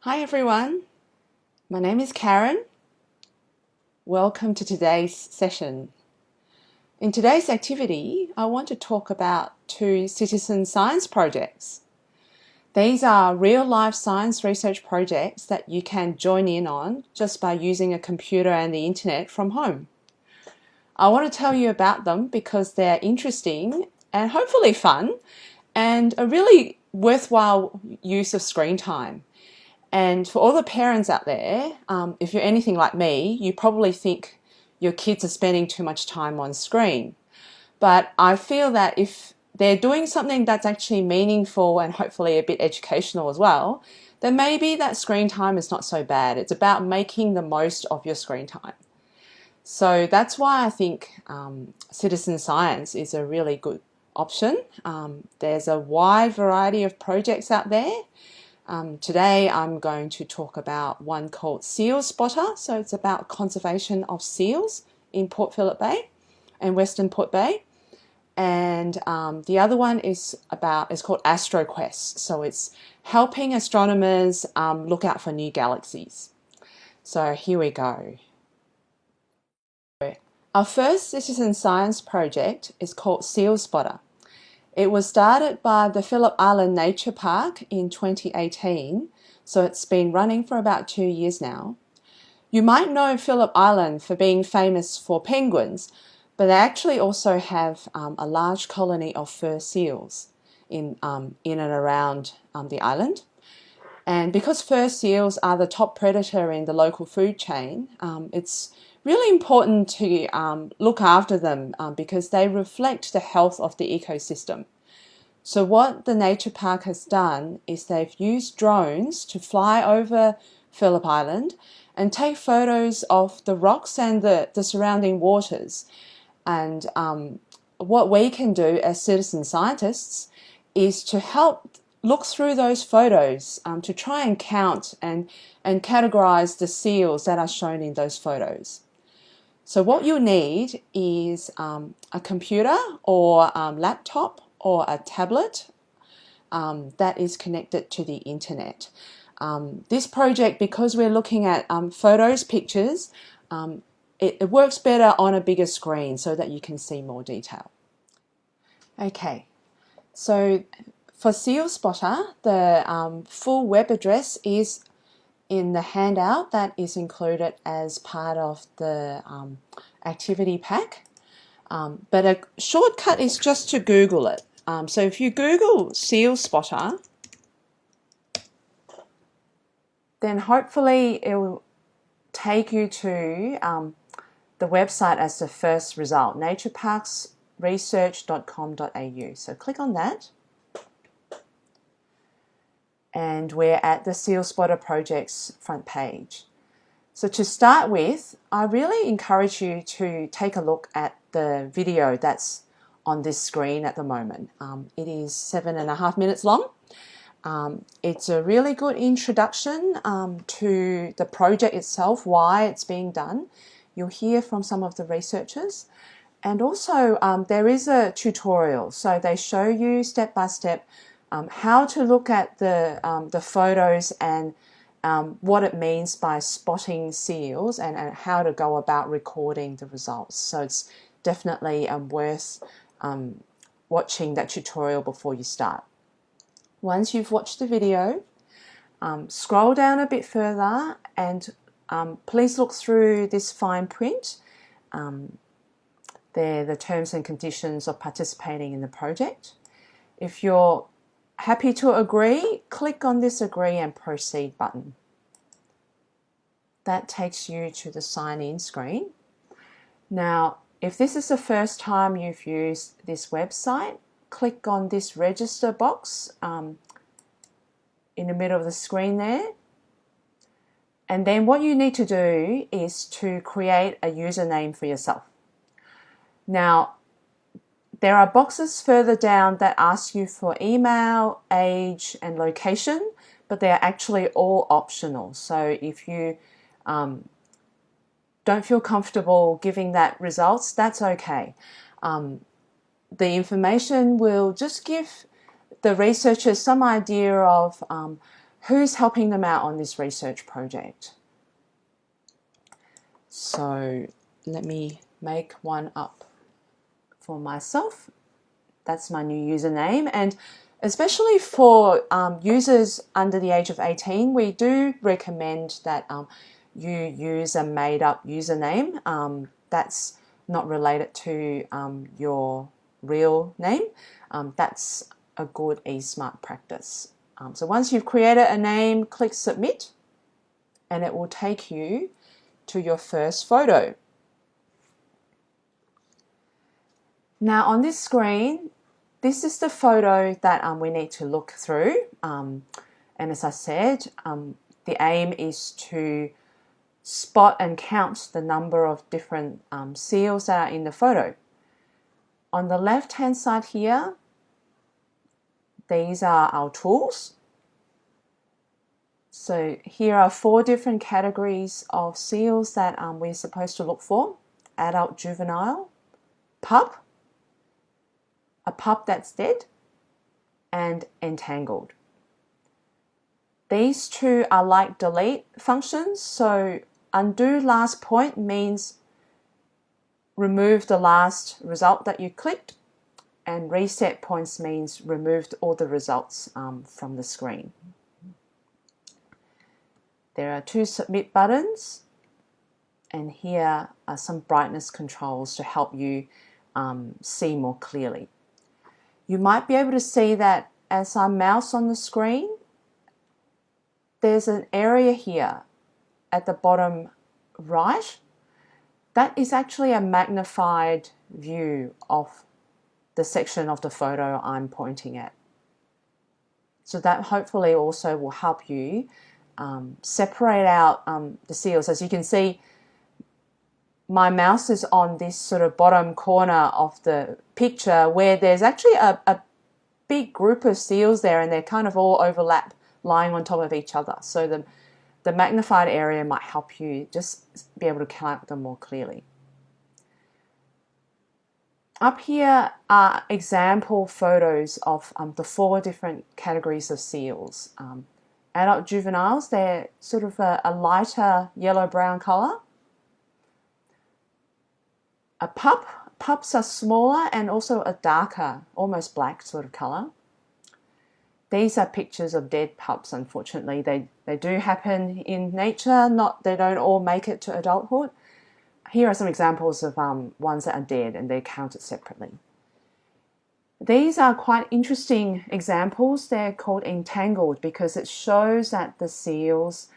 Hi everyone, my name is Karen. Welcome to today's session. In today's activity, I want to talk about two citizen science projects. These are real-life science research projects that you can join in on just by using a computer and the internet from home. I want to tell you about them because they're interesting and hopefully fun and a really worthwhile use of screen time. And for all the parents out there, if you're anything like me, you probably think your kids are spending too much time on screen. But I feel that if they're doing something that's actually meaningful and hopefully a bit educational as well, then maybe that screen time is not so bad. It's about making the most of your screen time. So that's why I think citizen science is a really good option. There's a wide variety of projects out there. Today I'm going to talk about one called sealSpotter. So it's about conservation of seals in Port Phillip Bay and Western Port Bay. And the other one is called AstroQuest. So it's helping astronomers look out for new galaxies. So here we go. Our first citizen science project is called sealSpotter. It was started by the Phillip Island Nature Park in 2018, so it's been running for about 2 years now. You might know Phillip Island for being famous for penguins, but they actually also have a large colony of fur seals in and around the island. And because fur seals are the top predator in the local food chain, it's really important to look after them because they reflect the health of the ecosystem. So what the nature park has done is they've used drones to fly over Phillip Island and take photos of the rocks and the surrounding waters. And what we can do as citizen scientists is to help look through those photos to try and count and categorize the seals that are shown in those photos. So what you'll need is a computer or laptop or a tablet that is connected to the internet. This project, because we're looking at photos, pictures, it works better on a bigger screen so that you can see more detail. Okay, so for sealSpotter, the full web address is in the handout that is included as part of the activity pack. But a shortcut is just to Google it. So if you Google sealSpotter, then hopefully it will take you to the website as the first result, natureparksresearch.com.au. So click on that. And we're at the sealSpotter project's front page. So to start with, I really encourage you to take a look at the video that's on this screen at the moment. It is 7.5 minutes long. It's a really good introduction to the project itself, why it's being done. You'll hear from some of the researchers. And also there is a tutorial, so they show you step by step how to look at the photos and what it means by spotting seals and how to go about recording the results. So it's definitely worth watching that tutorial before you start. Once you've watched the video, scroll down a bit further and please look through this fine print. They're the terms and conditions of participating in the project. If you're happy to agree, click on this agree and proceed button. That takes you to the sign in screen. Now, if this is the first time you've used this website, click on this register box in the middle of the screen there. And then what you need to do is to create a username for yourself. Now, there are boxes further down that ask you for email, age, and location, but they are actually all optional. So if you don't feel comfortable giving that results, that's okay. The information will just give the researchers some idea of who's helping them out on this research project. So let me make one up for myself. That's my new username, and especially for users under the age of 18, we do recommend that you use a made-up username that's not related to your real name. That's a good eSmart practice. So once you've created a name, click Submit, and it will take you to your first photo. Now on this screen, this is the photo that we need to look through. And as I said, the aim is to spot and count the number of different seals that are in the photo. On the left-hand side here, these are our tools. So here are 4 different categories of seals that we're supposed to look for: adult, juvenile, pup, a pup that's dead, and entangled. These 2 are like delete functions. So undo last point means remove the last result that you clicked, and reset points means removed all the results from the screen. There are 2 submit buttons, and here are some brightness controls to help you see more clearly. You might be able to see that as I mouse on the screen, there's an area here at the bottom right. That is actually a magnified view of the section of the photo I'm pointing at. So that hopefully also will help you separate out the seals. As you can see, my mouse is on this sort of bottom corner of the picture where there's actually a big group of seals there, and they're kind of all overlap, lying on top of each other. So the magnified area might help you just be able to count them more clearly. Up here are example photos of the 4 different categories of seals. Adult juveniles, they're sort of a lighter yellow-brown colour. A pup, pups are smaller and also a darker, almost black sort of colour. These are pictures of dead pups, unfortunately. They do happen in nature, they don't all make it to adulthood. Here are some examples of ones that are dead, and they're counted separately. These are quite interesting examples. They're called entangled because it shows that the seals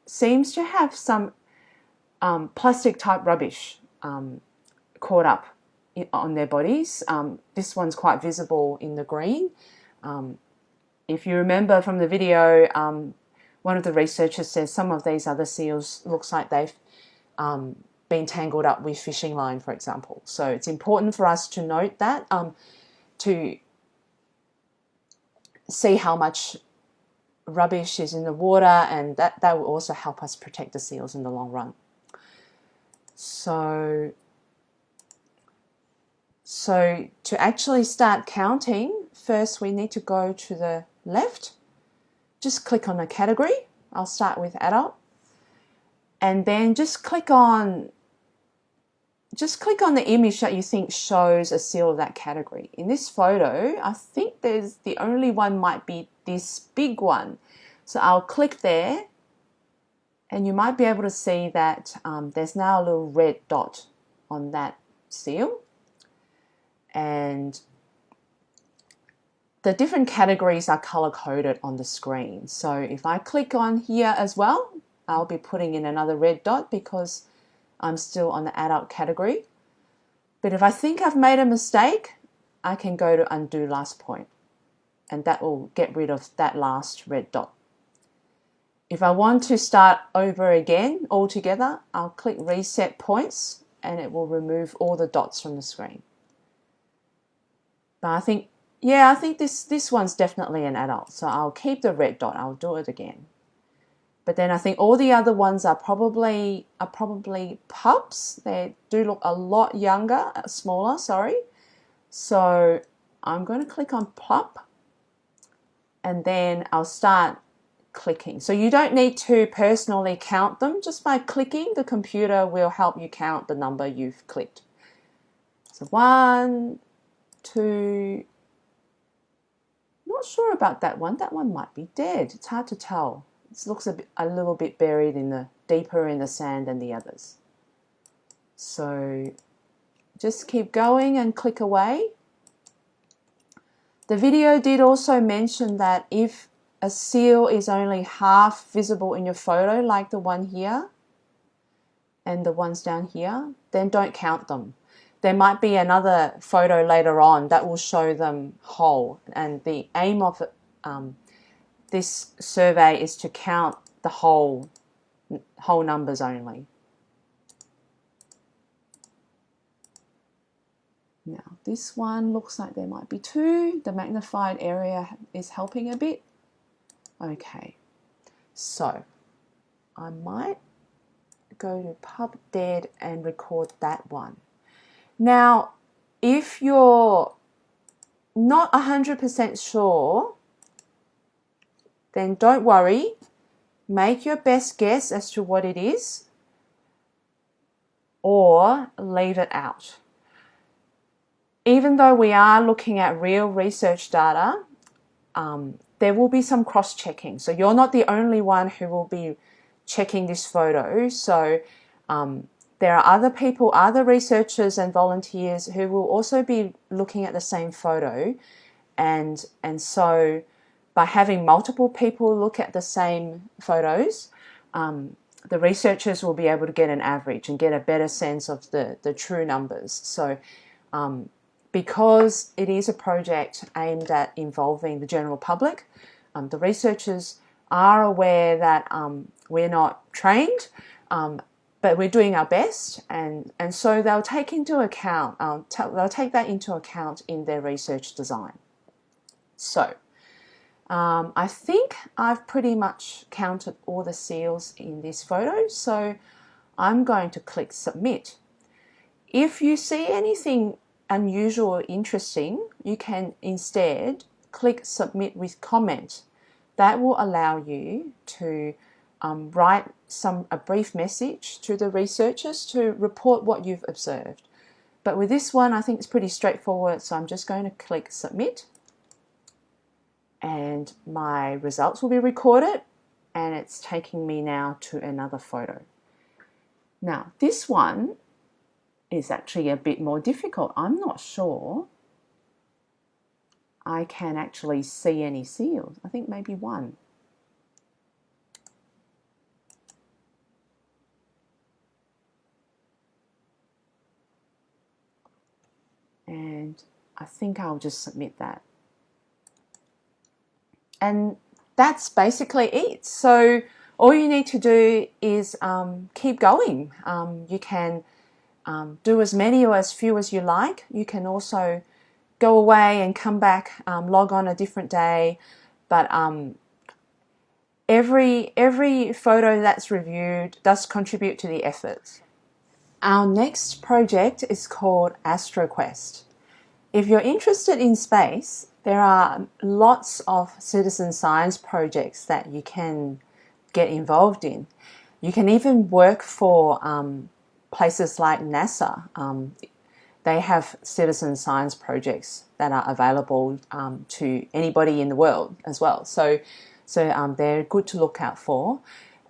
seems to have some plastic type rubbish caught up on their bodies. This one's quite visible in the green. If you remember from the video, one of the researchers says some of these other seals looks like they've been tangled up with fishing line, for example. So it's important for us to note that, to see how much rubbish is in the water, and that will also help us protect the seals in the long run. So to actually start counting, first we need to go to the left. Just click on a category. I'll start with adult. And then just click on the image that you think shows a seal of that category. In this photo, I think the only one might be this big one. So I'll click there, and you might be able to see that there's now a little red dot on that seal. And the different categories are color-coded on the screen. So if I click on here as well, I'll be putting in another red dot because I'm still on the adult category. But if I think I've made a mistake, I can go to undo last point, and that will get rid of that last red dot. If I want to start over again altogether, I'll click reset points, and it will remove all the dots from the screen. But I think this one's definitely an adult, so I'll keep the red dot. I'll do it again. But then I think all the other ones are probably pups. They do look a lot younger, smaller, sorry. So I'm going to click on pup, and then I'll start clicking. So you don't need to personally count them. Just by clicking, the computer will help you count the number you've clicked. So 1, 2, not sure about that one. That one might be dead. It's hard to tell. It looks a little bit buried deeper in the sand than the others. So just keep going and click away. The video did also mention that if a seal is only half visible in your photo, like the one here and the ones down here, then don't count them. There might be another photo later on that will show them whole, and the aim of this survey is to count the whole numbers only. Now this one looks like there might be 2. The magnified area is helping a bit. Okay, so I might go to PubDead and record that one. Now, if you're not 100% sure, then don't worry. Make your best guess as to what it is, or leave it out. Even though we are looking at real research data, there will be some cross-checking. So you're not the only one who will be checking this photo. So there are other people, other researchers and volunteers who will also be looking at the same photo. And so by having multiple people look at the same photos, the researchers will be able to get an average and get a better sense of the true numbers. So because it is a project aimed at involving the general public, the researchers are aware that we're not trained, but we're doing our best, and so they'll take into account, they'll take that into account in their research design. So I think I've pretty much counted all the seals in this photo, so I'm going to click submit. If you see anything unusual or interesting, you can instead click submit with comment. That will allow you to write a brief message to the researchers to report what you've observed. But with this one, I think it's pretty straightforward, so I'm just going to click submit, and my results will be recorded, and it's taking me now to another photo. Now, this one is actually a bit more difficult. I'm not sure I can actually see any seals. I think maybe one. And I think I'll just submit that. And that's basically it. So all you need to do is keep going. You can do as many or as few as you like. You can also go away and come back, log on a different day. But every photo that's reviewed does contribute to the effort. Our next project is called AstroQuest. If you're interested in space, there are lots of citizen science projects that you can get involved in. You can even work for places like NASA. They have citizen science projects that are available to anybody in the world as well. So they're good to look out for.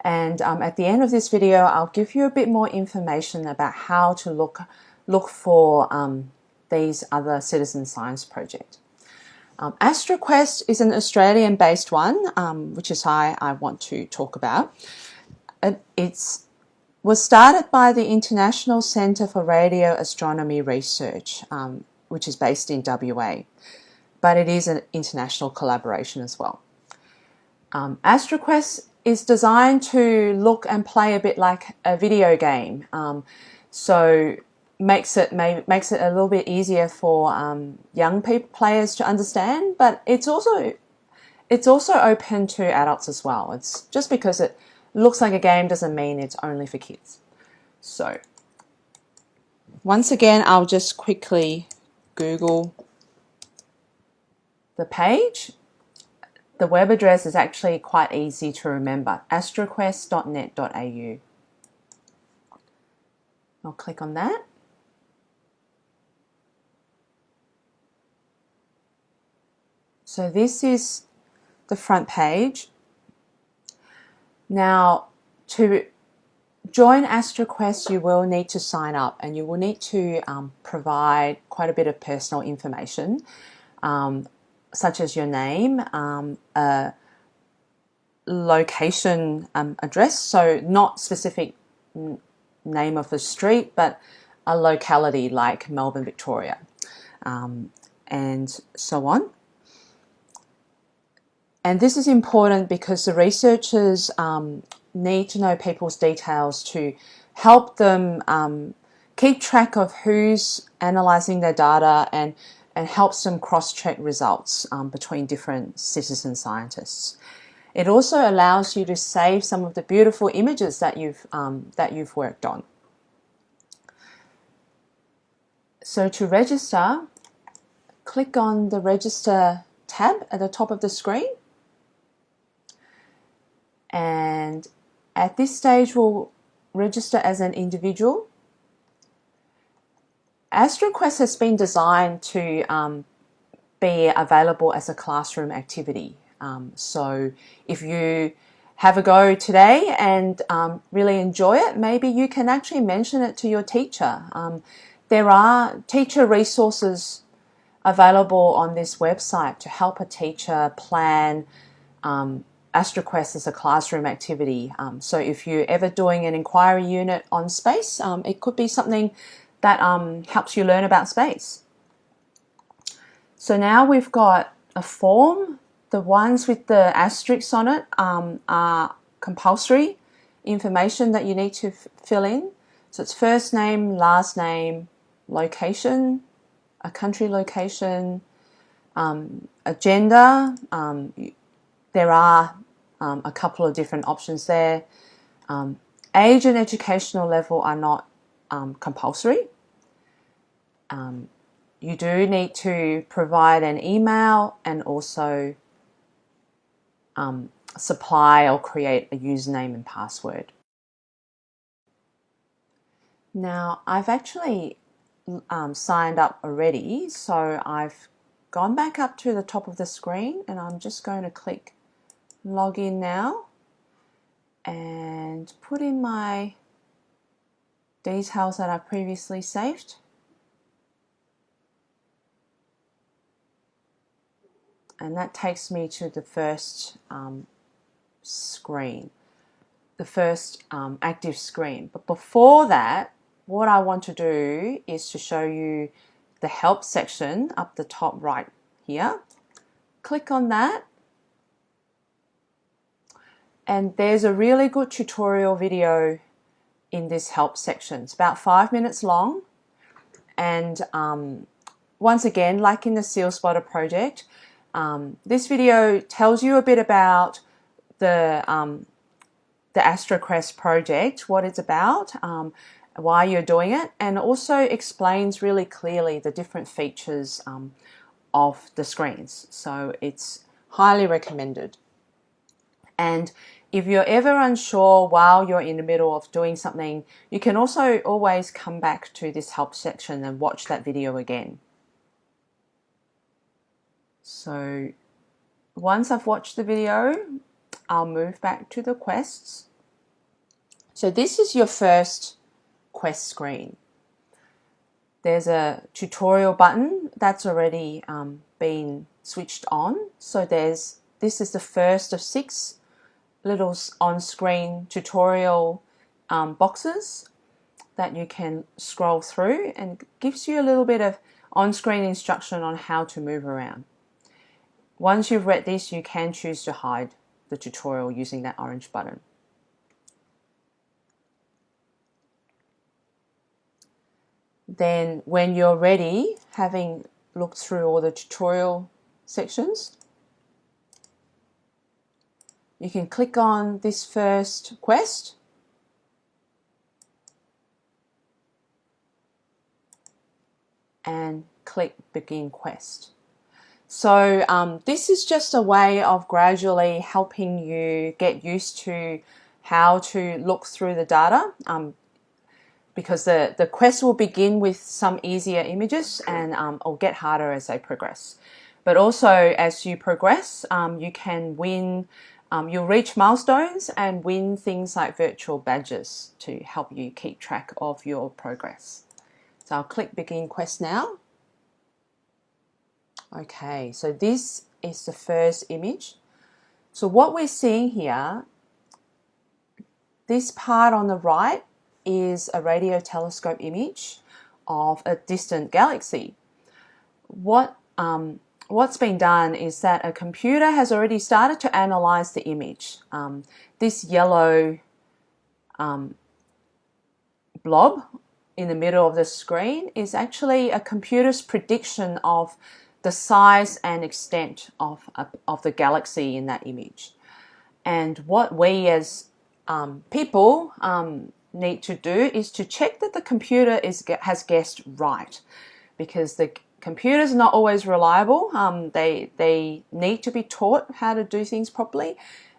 And at the end of this video, I'll give you a bit more information about how to look for these other citizen science projects. AstroQuest is an Australian-based one, which is why I want to talk about. It was started by the International Centre for Radio Astronomy Research, which is based in WA, but it is an international collaboration as well. AstroQuest is designed to look and play a bit like a video game, so makes it a little bit easier for young players to understand, but it's also open to adults as well. It's just because it looks like a game doesn't mean it's only for kids. So once again, I'll just quickly Google the page. The web address is actually quite easy to remember, astroquest.net.au. I'll click on that. So this is the front page. Now, to join AstroQuest, you will need to sign up, and you will need to provide quite a bit of personal information, such as your name, a location address, so not specific name of the street, but a locality like Melbourne, Victoria, and so on. And this is important because the researchers need to know people's details to help them keep track of who's analysing their data, and helps them cross-check results between different citizen scientists. It also allows you to save some of the beautiful images that you've worked on. So to register, click on the Register tab at the top of the screen. And at this stage, we'll register as an individual. AstroQuest has been designed to be available as a classroom activity. So if you have a go today and really enjoy it, maybe you can actually mention it to your teacher. There are teacher resources available on this website to help a teacher plan AstroQuest as a classroom activity. So if you're ever doing an inquiry unit on space, it could be something that helps you learn about space. So now we've got a form. The ones with the asterisks on it are compulsory information that you need to fill in. So it's first name, last name, location, a country location, a gender. There are a couple of different options there. Age and educational level are not compulsory. You do need to provide an email and also supply or create a username and password. Now, I've actually signed up already, so I've gone back up to the top of the screen, and I'm just going to click login now and put in my details that I previously saved. And that takes me to the first screen, the first active screen. But before that, what I want to do is to show you the help section up the top right here. Click on that. And there's a really good tutorial video in this help section. It's about 5 minutes long. And once again, like in the sealSpotter project, this video tells you a bit about the AstroQuest project, what it's about, why you're doing it, and also explains really clearly the different features of the screens. So it's highly recommended. And if you're ever unsure while you're in the middle of doing something, you can also always come back to this help section and watch that video again. So once I've watched the video, I'll move back to the quests. So this is your first quest screen. There's a tutorial button that's already been switched on. So this is the first of 6 little on-screen tutorial boxes that you can scroll through, and gives you a little bit of on-screen instruction on how to move around. Once you've read this, you can choose to hide the tutorial using that orange button. Then when you're ready, having looked through all the tutorial sections, you can click on this first quest and click Begin Quest. So this is just a way of gradually helping you get used to how to look through the data, because the quest will begin with some easier images and it'll get harder as they progress. But also as you progress, you can win, you'll reach milestones and win things like virtual badges to help you keep track of your progress. So I'll click Begin Quest now. Okay, so this is the first image. So what we're seeing here, this part on the right is a radio telescope image of a distant galaxy. What's been done is that a computer has already started to analyze the image. This yellow blob in the middle of the screen is actually a computer's prediction of the size and extent of the galaxy in that image. And what we as people need to do is to check that the computer has guessed right, because the computers are not always reliable. They need to be taught how to do things properly,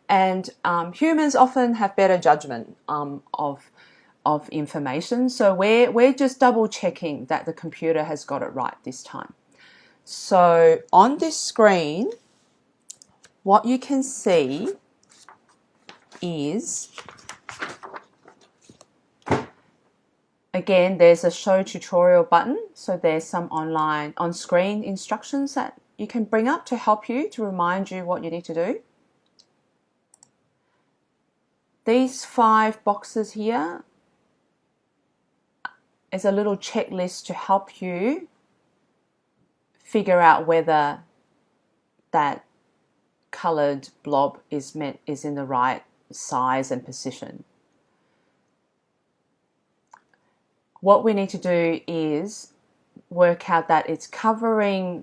and humans often have better judgment of information. So we're just double checking that the computer has got it right this time. So on this screen, what you can see is, again, there's a show tutorial button. So there's some online on-screen instructions that you can bring up to help you, to remind you what you need to do. These 5 boxes here is a little checklist to help you figure out whether that colored blob is in the right size and position. What we need to do is work out that it's covering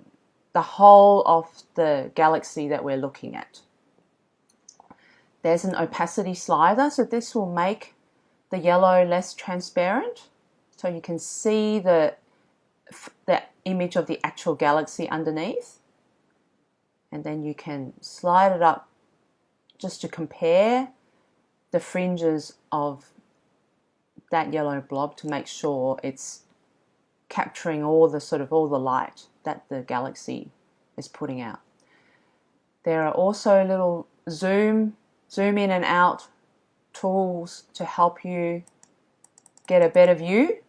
the whole of the galaxy that we're looking at. There's an opacity slider, so this will make the yellow less transparent, so you can see the image of the actual galaxy underneath. And then you can slide it up just to compare the fringes of that yellow blob to make sure it's capturing all the light that the galaxy is putting out. There are also little zoom in and out tools to help you get a better view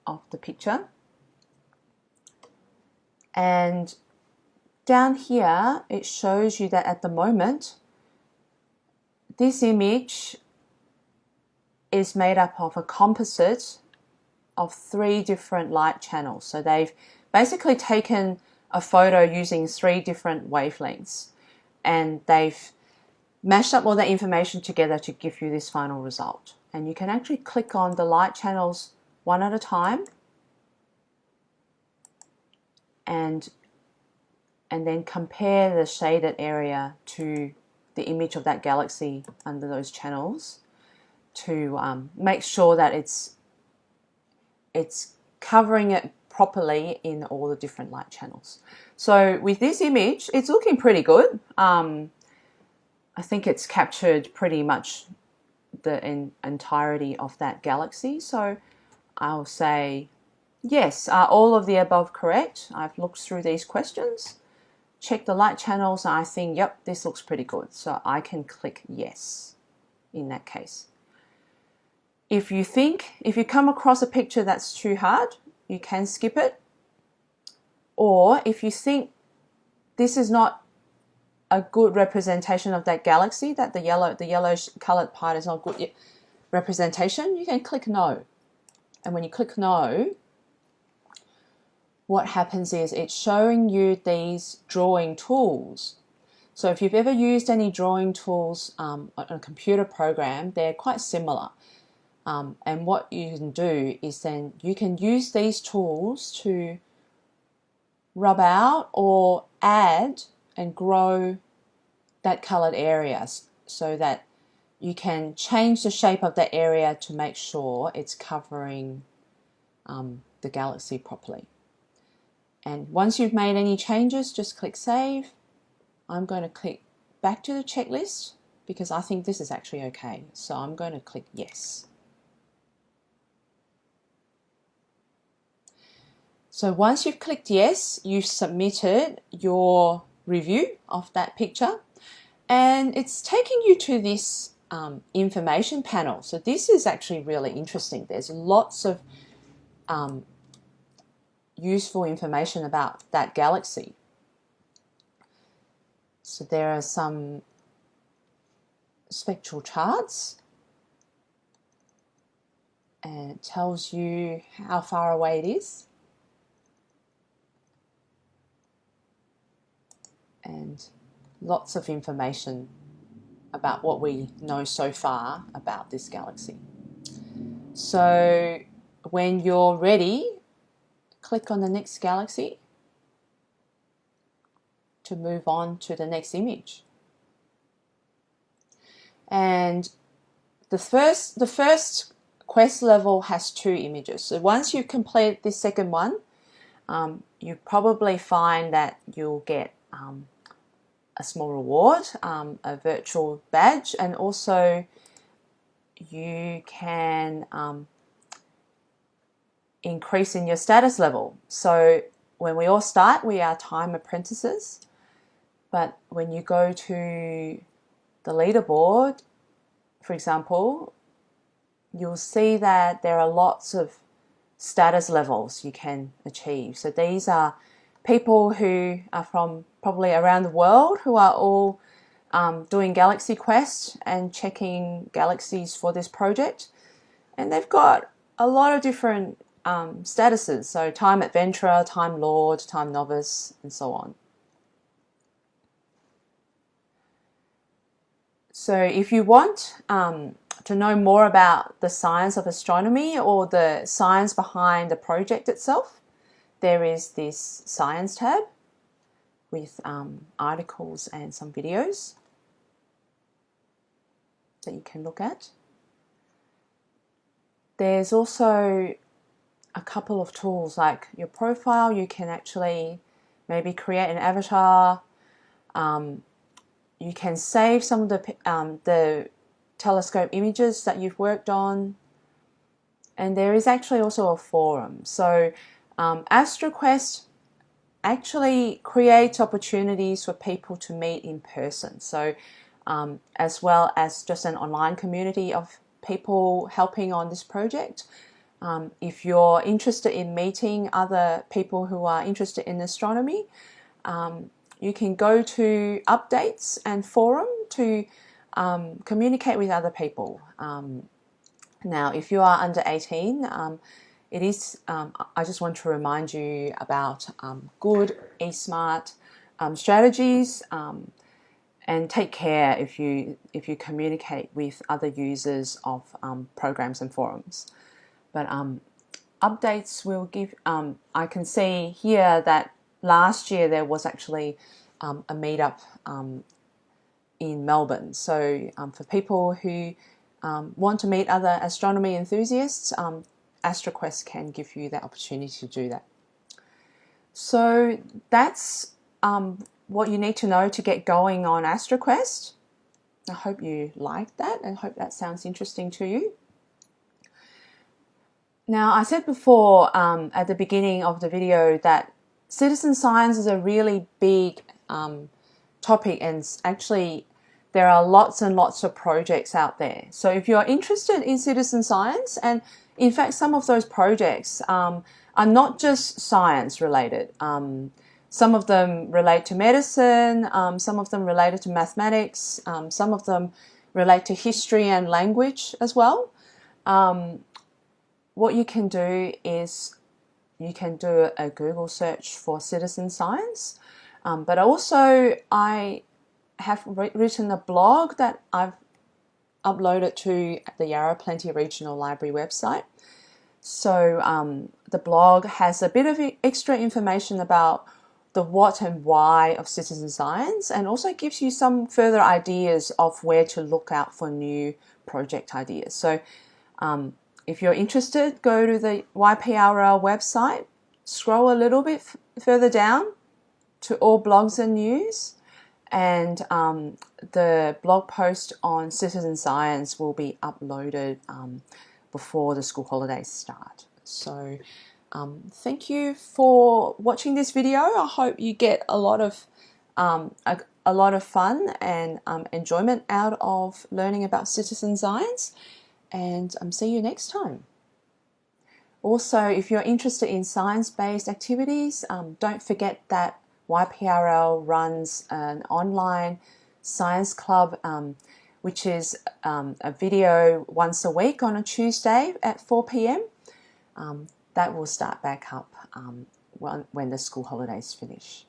of the picture. And down here it shows you that at the moment this image is made up of a composite of 3 different light channels. So they've basically taken a photo using 3 different wavelengths, and they've mashed up all that information together to give you this final result. And you can actually click on the light channels one at a time, and then compare the shaded area to the image of that galaxy under those channels to make sure that it's covering it properly in all the different light channels. So with this image, it's looking pretty good. I think it's captured pretty much the entirety of that galaxy. So I'll say yes, are all of the above correct? I've looked through these questions, check the light channels, and I think, yep, this looks pretty good. So I can click yes in that case. If you come across a picture that's too hard, you can skip it. Or if you think this is not a good representation of that galaxy, that the yellow colored part is not a good representation, you can click no. And when you click no, what happens is it's showing you these drawing tools. So if you've ever used any drawing tools on a computer program, they're quite similar. And what you can do is then you can use these tools to rub out or add and grow that colored areas, so that you can change the shape of that area to make sure it's covering the galaxy properly. And once you've made any changes, just click Save. I'm going to click back to the checklist because I think this is actually okay. So I'm going to click Yes. So once you've clicked Yes, you've submitted your review of that picture, and it's taking you to this information panel. So this is actually really interesting. There's lots of useful information about that galaxy. So there are some spectral charts, and it tells you how far away it is, and lots of information about what we know so far about this galaxy. So when you're ready, click on the next galaxy to move on to the next image. And the first quest level has 2 images. So once you complete this second one, you probably find that you'll get a small reward, a virtual badge, and also you can increase in your status level. So when we all start, we are time apprentices, but when you go to the leaderboard, for example, you'll see that there are lots of status levels you can achieve. So these are people who are from probably around the world who are all doing Galaxy Quest and checking galaxies for this project. And they've got a lot of different statuses. So Time Adventurer, Time Lord, Time Novice, and so on. So if you want to know more about the science of astronomy or the science behind the project itself, there is this Science tab with articles and some videos that you can look at. There's also a couple of tools like your profile. You can actually maybe create an avatar. You can save some of the telescope images that you've worked on. And there is actually also a forum. So AstroQuest actually creates opportunities for people to meet in person. So as well as just an online community of people helping on this project. If you're interested in meeting other people who are interested in astronomy, you can go to updates and forum to communicate with other people. Now, if you are under 18, it is. I just want to remind you about good eSmart strategies, and take care if you communicate with other users of programs and forums. But updates will give. I can see here that last year there was actually a meetup in Melbourne. So for people who want to meet other astronomy enthusiasts, AstroQuest can give you that opportunity to do that. So that's what you need to know to get going on AstroQuest. I hope you liked that and hope that sounds interesting to you. Now, I said before at the beginning of the video that citizen science is a really big topic, and actually there are lots and lots of projects out there. So if you're interested in citizen science, and in fact some of those projects are not just science related. Some of them relate to medicine, some of them related to mathematics, some of them relate to history and language as well. What you can do is you can do a Google search for citizen science, but also I have written a blog that I've uploaded to the Yarra Plenty Regional Library website. So the blog has a bit of extra information about the what and why of citizen science, and also gives you some further ideas of where to look out for new project ideas. So if you're interested, go to the YPRL website, scroll a little bit further down to all blogs and news, and the blog post on citizen science will be uploaded before the school holidays start. So thank you for watching this video. I hope you get a lot of fun and enjoyment out of learning about citizen science, and see you next time. Also, if you're interested in science-based activities, don't forget that YPRL runs an online science club, which is a video once a week on a Tuesday at 4 p.m. That will start back up when the school holidays finish.